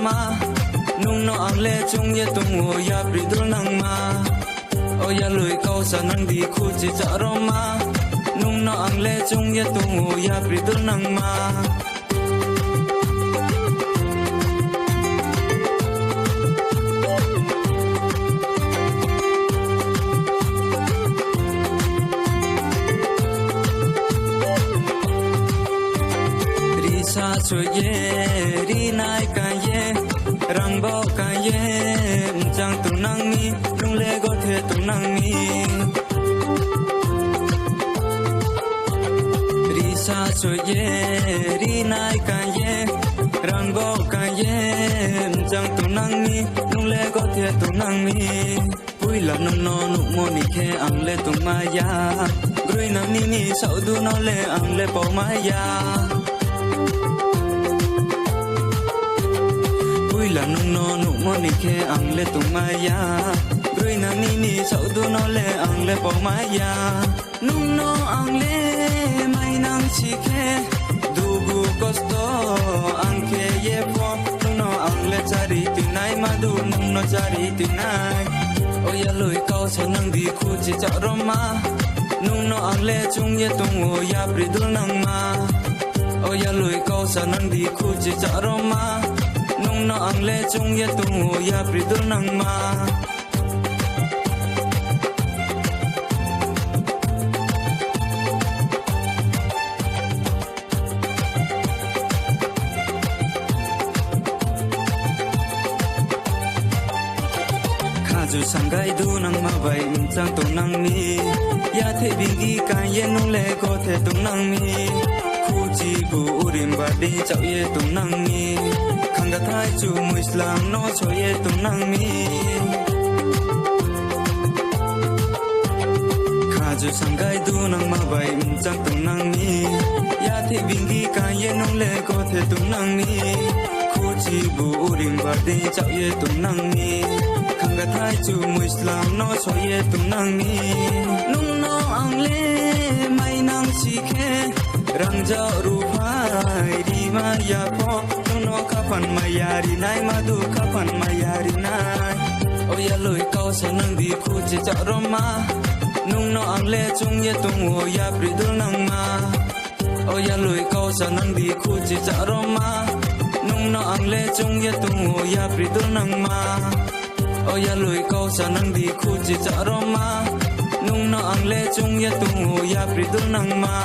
ma nung no ang le chung ye tung o ya pridul nang ma o ya lui kau sa nang di khu chi cha ro ma nung no ang le chung ye tung o ya pridul nang ma sa cho ye ri nai ka ye rang bo ka ye chang tu nang mi lung le go the tu nang mi ri sa cho ye ri nai ka ye rang bo ka ye chang tu nang mi lung le go the tu nang mi pui la nong no nu mo ni khe ang le tu ma ya grui nam ni ni sau du no le ang le po ma ya là nung no nụ mo ni khe ang le tu maya grui na ni ni sau du no le ang le po maya nung no ang le mai nang chi khe du gu kosto ang khe ye po nung no ang le chari ti nai ma du nung no chari ti nai o ya lui kau sa nang di khu chi cha ro ma nung no ang le chung ye tung o ya pridul nang ma o ya lui kau sa nang di khu chi cha ro ma nung no ang le chung ye tung o ya pridul nang ma khaju sangai du nang ma bai chang tu nang mi ya the bingi kan ye nung le ko the tu nang mi khu chi bu urim ba de chau ye tu nang mi khang ga thai chu mu islam no cho ye tu nang mi khaju sangai du nang ma bai chang tu nang mi ya the bingi kan ye nung le ko the tu nang mi khu chi bu urim ba de chau ye tu nang mi khang ga thai chu mu islam no cho ye tu nang mi nung no ang le mai nang chi khe rang ja ru phai di ma ya pho nung no kha phan ma ya ri nai ma du kha phan ma ya ri nai o ya lui kau sa nang di khu chi cha ro ma nung no ang le chung ye tung o ya pridul nang ma o ya lui kau sa nang di khu chi cha ro ma nung no ang le chung ye tung o ya pridul nang ma o ya lui kau sa nang di khu chi cha ro ma nung no ang le chung ye tung o ya pridul nang ma